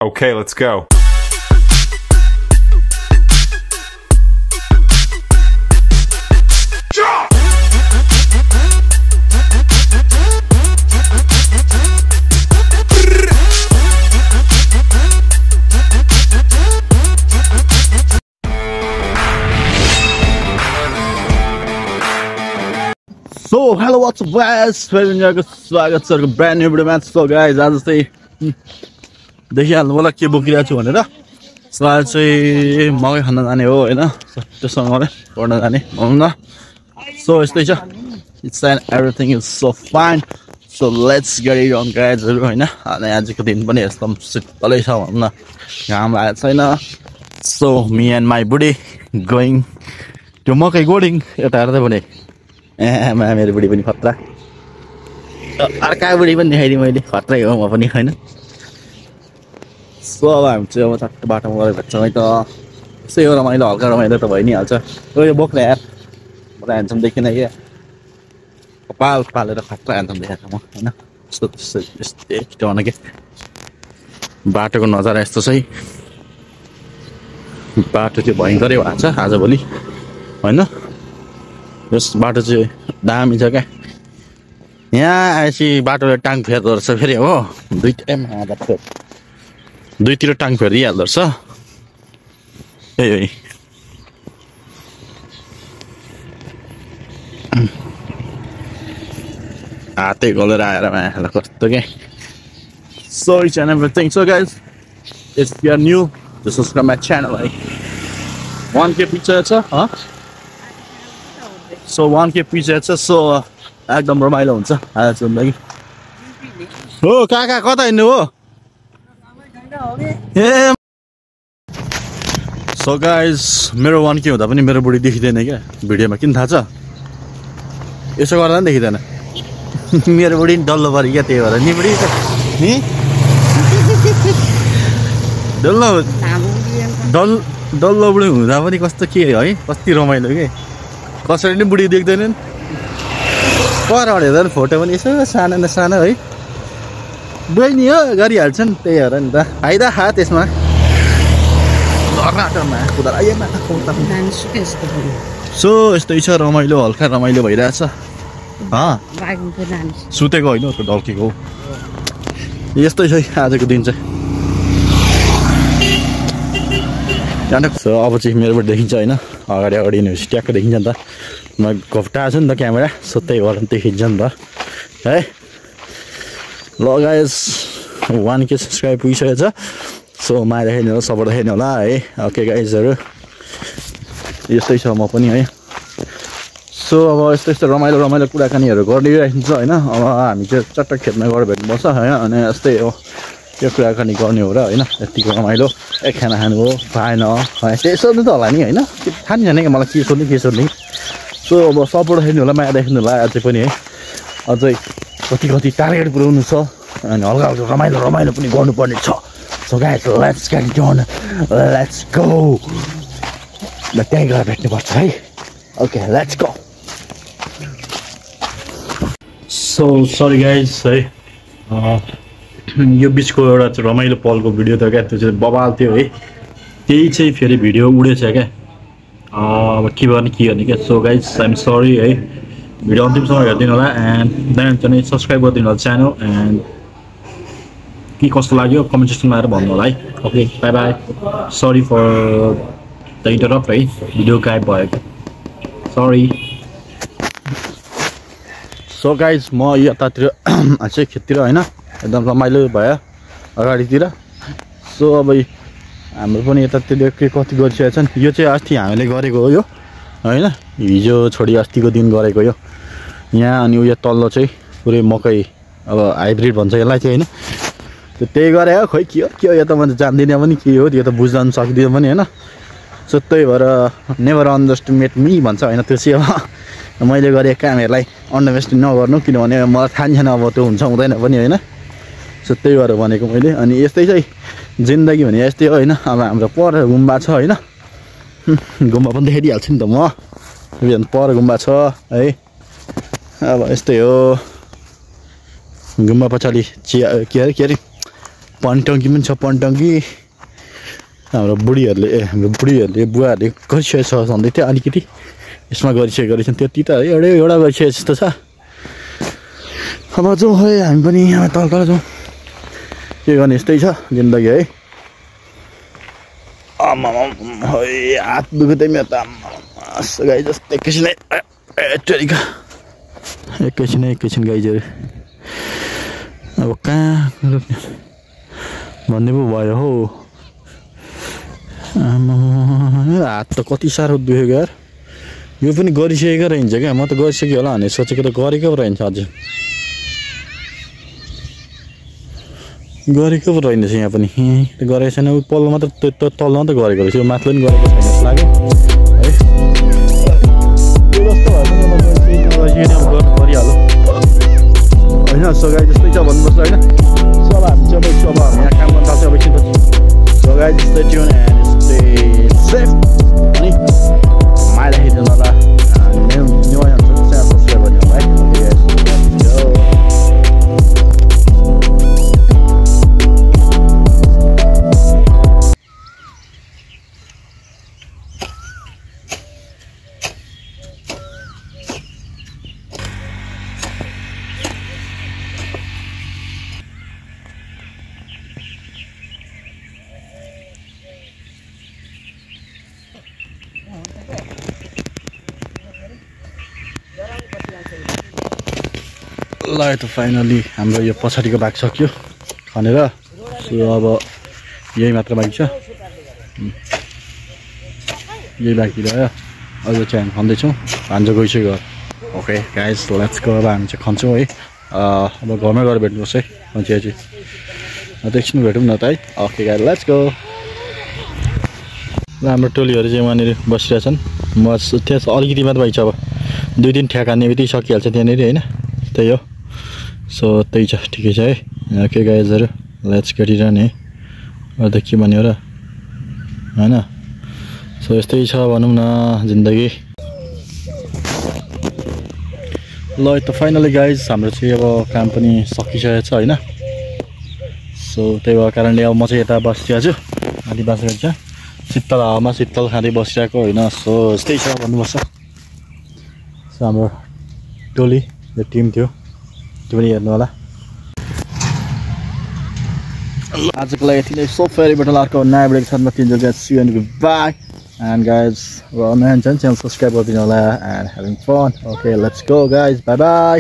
Okay, let's go. So hello, what's up guys? स्वागत छ brand new भिडियोमा। So guys आज चाहिँ देखिहाल्नु होला के बोकिरहेको छु भनेर। सो आज चाहिँ मकै खान जाने हो हैन, त्यससँग मलाई पढ्न जाने भनौँ न। सो यस्तै छ, it's and everything is so fine. So let's get it on गाइजहरु हैन। अनि आजको दिन पनि यस्तो शीतलै छ भनौँ न, घाम लागेको छैन। सो मी एन्ड माई बुढी गोइङ त्यो मकै गोडिङ यता हेर्दै भने मेरो बुढी पनि खतरा, अर्का बुढी पनि देखाइदिएँ मैले, खतरै हो म पनि होइन। सो अब हामी चाहिँ अब चट्ट बाटोमा गएर भेट्छौँ है त। यसै हो रमाइलो, हल्का रमाइलो त भइ नै हाल्छ। यो बोक्ने यार म त ह्यान्डसम देखिनँ क्या, कपाल पालेर खतरा ह्यान्डसम देखाएको म होइन। यस्तो यस्तै छिटो के बाटोको नजारा यस्तो चाहिँ, बाटो चाहिँ भयङ्करै भएको छ आजभोलि होइन। यस बाटो चाहिँ दामी छ क्या। यहाँ आएपछि बाटोले टाङ फेर्दो रहेछ फेरि हो, दुईतिर टाङ फेरिहाल्दो रहेछ। हातै गलेर आएर मायालाई कस्तो क्या। So each and everything. So guys, if you are new, just subscribe my channel. 1K pizza छ ह। सो 1K पिज्जा छ। सो एकदम रमाइलो हुन्छ आज चाहिँ। हो काका कता हिँड्नु हो? ए सो गाइज मेरो 1K हुँदा पनि मेरो बुढी देखिँदैन क्या भिडियोमा, किन थाहा छ? यसो गर्दा पनि देखिँदैन मेरो बुढी डल्लो पऱ्यो क्या, त्यही भएर नि बुढी डल्लो बुढी हुँदा पनि कस्तो के है, कति रमाइलो के। कसरी नै बुढी देख्दैनन्, परबाट हेर्दा फोटो पनि यसो सानो न सानो है, बहिनी हो गरिहाल्छन्, त्यही भएर नि त फाइदा खा त्यसमा। सो यस्तै छ, रमाइलो हल्का रमाइलो भइरहेछ। सुतेको होइन त्यो ढल्केको हो। यस्तै छ आजको दिन चाहिँ। सो अब चाहिँ मेरोबाट देखिन्छ होइन, अगाडि अगाडि हिँडेपछि ट्याक्क देखिन्छ नि त। म घप्टाएको छु नि त क्यामेरा, सो त्यही भएर देखिन्छ नि त है। ल गाइस 1K सब्सक्राइब पुगिसकेको छ। सो माया देखाइदिनु होला, सपोर्ट देखाइदिनु होला है। ओके गाइजहरू यस्तै छ म पनि है। सो अब यस्तो यस्तो रमाइलो रमाइलो कुराकानीहरू गरिरहेको छ होइन। अब हामी चाहिँ चट्ट खेतमा गएर भेट्नुपर्छ होइन, अनि यस्तै हो त्यो कुराकानी गर्ने हो र होइन। यतिको रमाइलो खाना खानु हो पाएन त्यही सोध्नु त होला नि होइन, थाहा नि छैन कि मलाई के सोध्ने के सोध्ने। सो अब सपोर्ट देखाइदिनु होला, माया देखाइदिनु होला अझै पनि है। अझै कति कति टार्गेट पुऱ्याउनु छ अनि हल्का हल्का रमाइलो रमाइलो पनि गर्नुपर्ने छ। So guys let's get it on, let's go. ल त्यहीँ गएर भेट्नुपर्छ है। Okay let's go. So sorry guys है, यो बिचको एउटा चाहिँ रमाइलो पलको भिडियो त क्या, त्यो चाहिँ बवाल थियो है। त्यही चाहिँ फेरि भिडियो उडेछ क्या, अब के गर्ने क्या। सो गाइज आइएम सरी है। भिडियो अन्तिमसम्म हेरिदिनु होला एन्ड देन चाहिँ सब्सक्राइब गरिदिनु होला च्यानल। एन्ड के कस्तो लाग्यो कमेन्ट सेक्सनमा आएर भन्नु होला है। Okay bye bye, sorry for the interrupt है, भिडियो गायब भयो क्या, सरी। सो गाइज म यतातिर चाहिँ खेततिर होइन, एकदम रमाइलो भयो अगाडितिर। सो अब हाम्रो पनि यतातिर के कति गरिसकेको छ नि। यो चाहिँ अस्ति हामीले गरेको हो यो होइन, हिजो छोडी अस्तिको दिन गरेको यो यहाँ। अनि उयो तल्लो चाहिँ पुरै मकै, अब हाइब्रिड भन्छ यसलाई चाहिँ होइन, त्यही गरे हो। खोइ के हो यो त म जान्दिनँ पनि के हो, यो त बुझ्न सक्दिनँ पनि होइन। सो त्यही भएर नेभर अन्डरएस्टिमेट मी भन्छ होइन, त्यो चाहिँ अब मैले गरेको कामहरूलाई अन्डरएस्टिमेट नगर्नु, किनभने मलाई थाहा छैन अब त्यो हुन्छ हुँदैन पनि होइन। सो त्यही भएर भनेको मैले। अनि यस्तै चाहिँ जिन्दगी भने यस्तै हो होइन। अब हाम्रो पर गुम्बा छ होइन, गुम्बा पनि देखाइदिइहाल्छु नि त म, पर गुम्बा छ है। अब यस्तै हो, गुम्बा पछाडि चिया के अरे पनटङ्की पनि छ पनटङ्की हाम्रो बुढीहरूले बुवाहरूले गरिसकेको छ भन्दै थियो अलिकति यसमा गरिसकेको रहेछन् त्यति त एउटा गरिसकेको जस्तो छ अब जाउँ है हामी पनि यहाँ तल जाउँ के गर्ने यस्तै छ जिन्दगी है आमा है हात दुख्दै मेरो त गाई जस्तो एकैछिन गाइजहरू अब कहाँ रोक्ने भन्ने पो भयो हौ हात त कति साह्रो दुख्यो यार यो पनि गरिसकेको रहन्छ क्या म त गरिसकेँ होला भने सोचेको त गरेको पो रहन्छ अझै गरेको पो रहेछ यहाँ पनि गरेको छैन पल्लो मात्र तल्लो मात्रै गरेको रहेछ यो माथिल्लो पनि गरेको छैन जस्तो लाग्यो है गरिहाल्यो होइन सगाइ जस्तै छ भन्नुपर्छ होइन सो अब हामी चाहिँ अब यहाँ काम गर्न थाल्छ अब एकछिन सगाइ जस्तै थियो सेफ अनि माइला हेर्नु होला न्यू आइन्छ सब्सक्राइब गर्ने होला है ल त फाइनली हाम्रो यो पछाडिको भाग सक्यो खनेर सो अब यही मात्र बाँकी छ यही बाँकी रह्यो अझ चाहिँ हामी खन्दैछौँ भान्जो गइसक्यो ओके गाइज लेट्स गो अब हामी चाहिँ खन्छौँ है अब घरमै गएर भेट्नुपर्छ है चिया चाहिँ एकछिन भेटौँ न त है ओके गाइज लेट्स गो र हाम्रो टोलीहरू चाहिँ वहाँनिर बसिरहेछन् म त्यहाँ अलिकति मात्र बाँकी छ अब 2-3 ठ्याक हान्ने बित्तिकै सकिहाल्छ त्यहाँनिर होइन त्यही हो सो त्यही छ ठिकै छ है ओके गाइजहरू लेट्स गेट इट अन है अरू के भन्यो र होइन सो यस्तै छ भनौँ न जिन्दगी ल त फाइनली गाइज हाम्रो चाहिँ अब काम पनि सकिसकेको छ होइन सो त्यही भएको कारणले अब म चाहिँ यता बसिरहेको छु आधी बाँसेको छ शीतल हावामा शीतल खाँदै बसिरहेको होइन सो यस्तै छ भन्नुपर्छ सो हाम्रो टोली जो टिम थियो त्यो पनि हेर्नु होला आजको लागि यति नै सो फेरिबाट अर्को नयाँ भिडियोको साथमा तिनजना guys see you and bye and guys अब नयाँ च्यानल सब्सक्राइब गरिदिनु होला and having fun okay let's go guys bye by